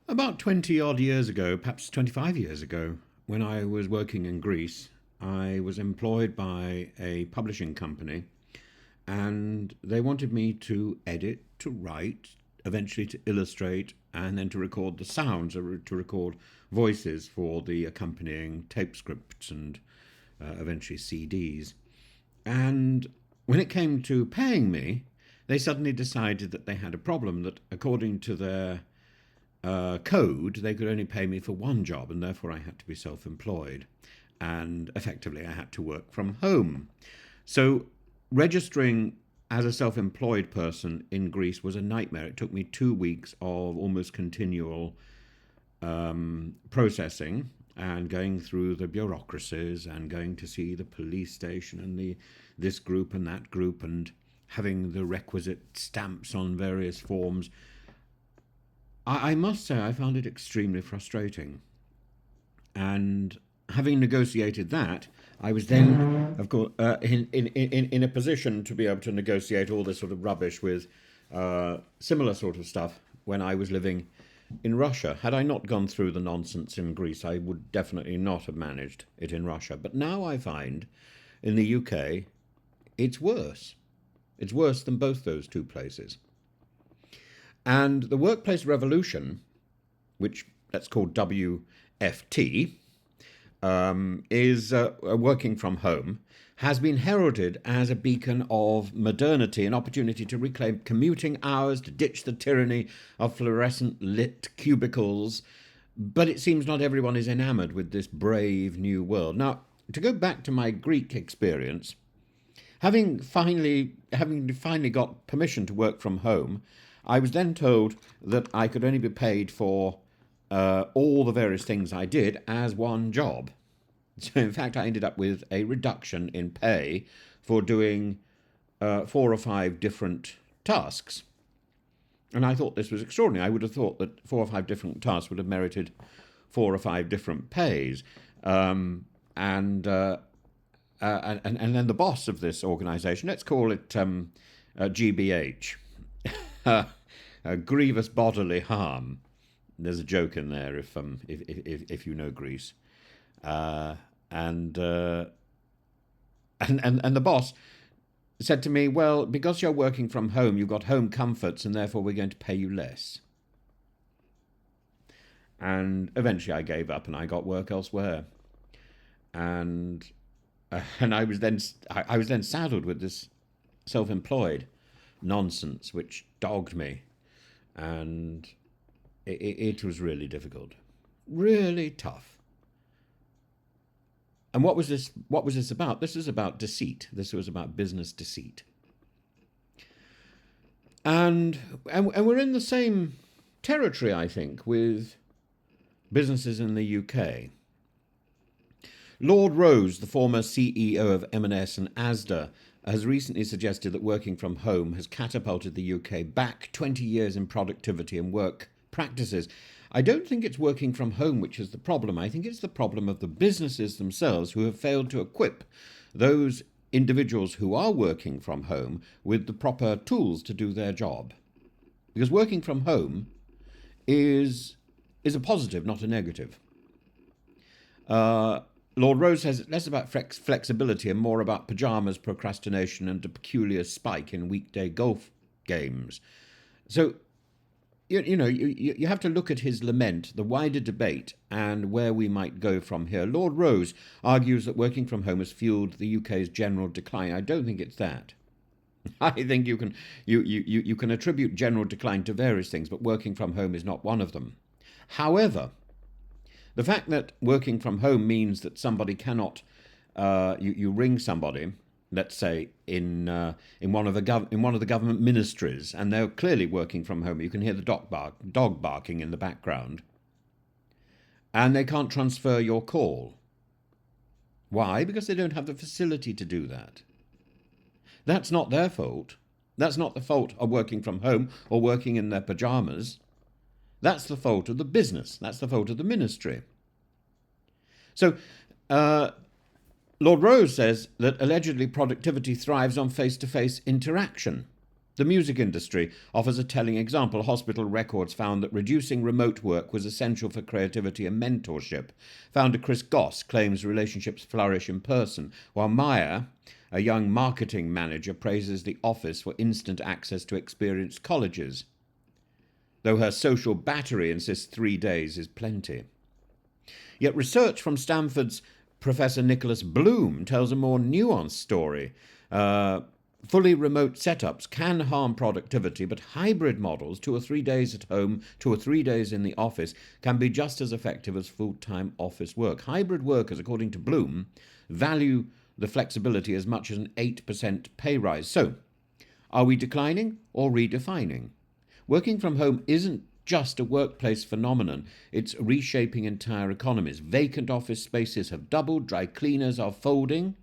About 20 odd years ago, perhaps 25 years ago, when I was working in Greece, I was employed by a publishing company and they wanted me to edit, to write, eventually to illustrate, and then to record the sounds, or to record voices for the accompanying tape scripts and eventually CDs. And when it came to paying me, they suddenly decided that they had a problem, that according to their code, they could only pay me for one job, and therefore I had to be self employed. And effectively, I had to work from home. So, registering as a self employed person in Greece was a nightmare. It took me 2 weeks of almost continual processing and going through the bureaucracies and going to see the police station and this group and that group and having the requisite stamps on various forms. I must say I found it extremely frustrating. And having negotiated that, I was then, of course, in a position to be able to negotiate all this sort of rubbish with similar sort of stuff when I was living in Russia. Had I not gone through the nonsense in Greece, I would definitely not have managed it in Russia. But now I find in the UK, it's worse. It's worse than both those two places. And the workplace revolution, which that's called WFT, is working from home, has been heralded as a beacon of modernity, an opportunity to reclaim commuting hours, to ditch the tyranny of fluorescent lit cubicles. But it seems not everyone is enamored with this brave new world. Now, to go back to my Greek experience, having finally got permission to work from home, I was then told that I could only be paid for all the various things I did as one job. So, in fact, I ended up with a reduction in pay for doing 4 or 5 different tasks. And I thought this was extraordinary. I would have thought that 4 or 5 different tasks would have merited 4 or 5 different pays. And then the boss of this organisation, let's call it GBH, grievous bodily harm. There's a joke in there if you know Greece, and the boss said to me, "Well, because you're working from home, you've got home comforts, and therefore we're going to pay you less." And eventually, I gave up and I got work elsewhere, and I was then saddled with this self-employed nonsense which dogged me, and it was really difficult, really tough. And what was this about? This is about deceit. This was about business deceit. And we're in the same territory, I think, with businesses in the UK. Lord Rose, the former CEO of M&S and Asda, has recently suggested that working from home has catapulted the UK back 20 years in productivity and work practices. I don't think it's working from home which is the problem. I think it's the problem of the businesses themselves who have failed to equip those individuals who are working from home with the proper tools to do their job. Because working from home is a positive, not a negative. Lord Rose says it's less about flexibility and more about pyjamas, procrastination, and a peculiar spike in weekday golf games. So, you have to look at his lament, the wider debate, and where we might go from here. Lord Rose argues that working from home has fueled the UK's general decline. I don't think it's that. I think you can attribute general decline to various things, but working from home is not one of them. However, the fact that working from home means that somebody cannot, you ring somebody, let's say in one of the government ministries, and they're clearly working from home. You can hear the dog barking in the background, and they can't transfer your call. Why? Because they don't have the facility to do that. That's not their fault. That's not the fault of working from home or working in their pajamas. That's the fault of the business. That's the fault of the ministry. So, Lord Rose says that allegedly productivity thrives on face-to-face interaction. The music industry offers a telling example. Hospital records found that reducing remote work was essential for creativity and mentorship. Founder Chris Goss claims relationships flourish in person, while Maya, a young marketing manager, praises the office for instant access to experienced colleges, though her social battery insists 3 days is plenty. Yet research from Stanford's Professor Nicholas Bloom tells a more nuanced story. Fully remote setups can harm productivity, but hybrid models, 2 or 3 days at home, 2 or 3 days in the office, can be just as effective as full-time office work. Hybrid workers, according to Bloom, value the flexibility as much as an 8% pay rise. So, are we declining or redefining? Working from home isn't just a workplace phenomenon, it's reshaping entire economies. Vacant office spaces have doubled, dry cleaners are folding,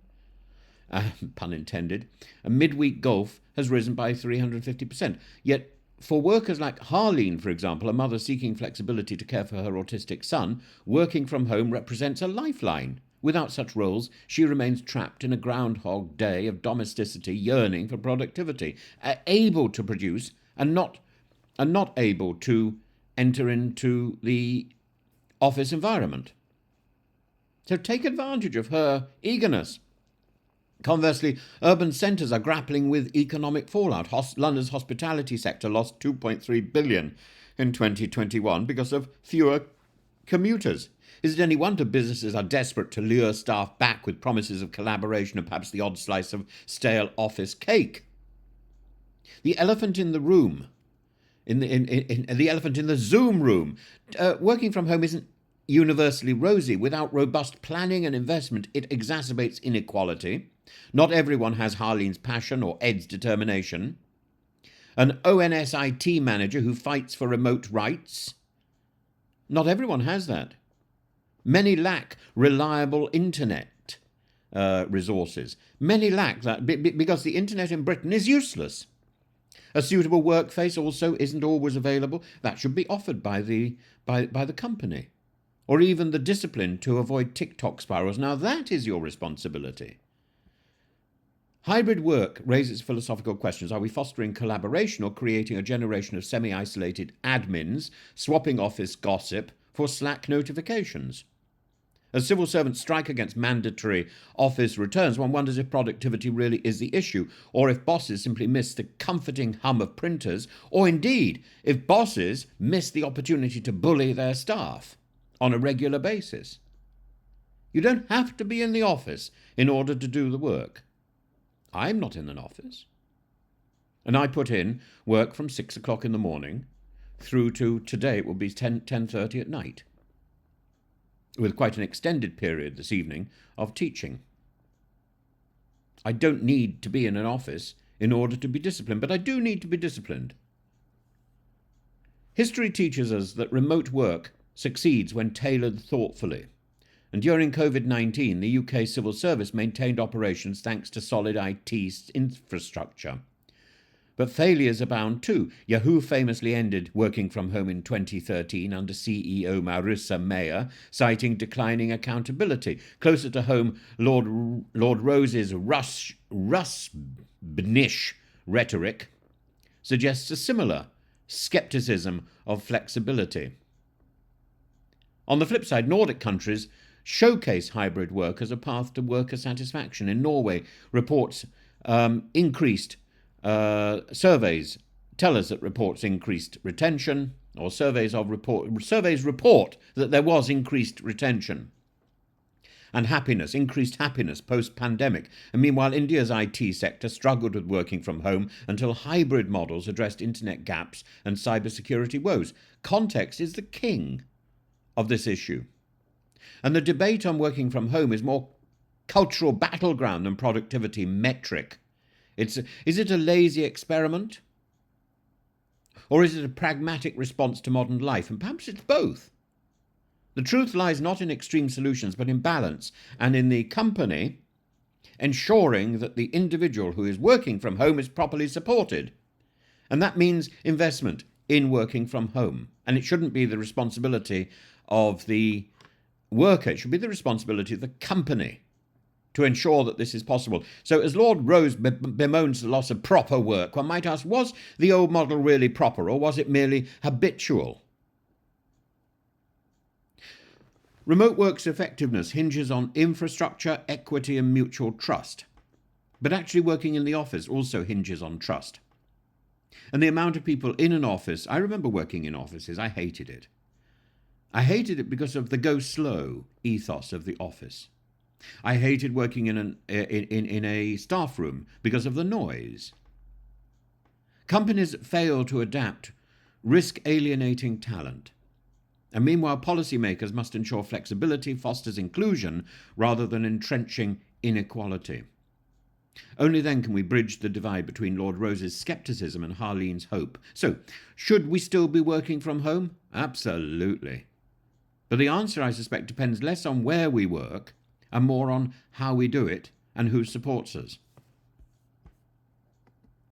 pun intended, and midweek golf has risen by 350%. Yet, for workers like Harleen, for example, a mother seeking flexibility to care for her autistic son, working from home represents a lifeline. Without such roles, she remains trapped in a Groundhog Day of domesticity, yearning for productivity, able to produce and not able to enter into the office environment. So take advantage of her eagerness. Conversely, urban centres are grappling with economic fallout. London's hospitality sector lost $2.3 billion in 2021 because of fewer commuters. Is it any wonder businesses are desperate to lure staff back with promises of collaboration and perhaps the odd slice of stale office cake? The elephant in the room, the elephant in the Zoom room, working from home isn't universally rosy. Without robust planning and investment, it exacerbates inequality. Not everyone has Harleen's passion or Ed's determination. An ONSIT manager who fights for remote rights. Not everyone has that. Many lack reliable internet resources. Many lack that because the internet in Britain is useless. A suitable workplace also isn't always available. That should be offered by the company. Or even the discipline to avoid TikTok spirals. Now that is your responsibility. Hybrid work raises philosophical questions. Are we fostering collaboration or creating a generation of semi-isolated admins swapping office gossip for Slack notifications? As civil servants strike against mandatory office returns, one wonders if productivity really is the issue, or if bosses simply miss the comforting hum of printers, or indeed, if bosses miss the opportunity to bully their staff on a regular basis. You don't have to be in the office in order to do the work. I'm not in an office. And I put in work from 6 o'clock in the morning through to today it will be 10:30 at night, with quite an extended period this evening of teaching. I don't need to be in an office in order to be disciplined, but I do need to be disciplined. History teaches us that remote work succeeds when tailored thoughtfully. And during COVID-19, the UK civil service maintained operations thanks to solid IT infrastructure. But failures abound too. Yahoo famously ended working from home in 2013 under CEO Marissa Mayer, citing declining accountability. Closer to home, Lord Rose's Russbnish rhetoric suggests a similar scepticism of flexibility. On the flip side, Nordic countries showcase hybrid work as a path to worker satisfaction. In Norway, reports increased surveys tell us that reports increased retention, or surveys report that there was increased retention and increased happiness post-pandemic. And meanwhile, India's IT sector struggled with working from home until hybrid models addressed internet gaps and cybersecurity woes. Context is the king of this issue. And the debate on working from home is more cultural battleground than productivity metric. Is it a lazy experiment? Or is it a pragmatic response to modern life? And perhaps it's both. The truth lies not in extreme solutions, but in balance, and in the company ensuring that the individual who is working from home is properly supported. And that means investment in working from home. And it shouldn't be the responsibility of the worker, it should be the responsibility of the company to ensure that this is possible. So as Lord Rose bemoans the loss of proper work, one might ask, was the old model really proper, or was it merely habitual? Remote work's effectiveness hinges on infrastructure, equity, and mutual trust. But actually working in the office also hinges on trust. And the amount of people in an office, I remember working in offices, I hated it. I hated it because of the go slow ethos of the office. I hated working in a staff room because of the noise. Companies that fail to adapt risk alienating talent. And meanwhile, policymakers must ensure flexibility fosters inclusion rather than entrenching inequality. Only then can we bridge the divide between Lord Rose's scepticism and Harlene's hope. So, should we still be working from home? Absolutely. But the answer, I suspect, depends less on where we work and more on how we do it and who supports us.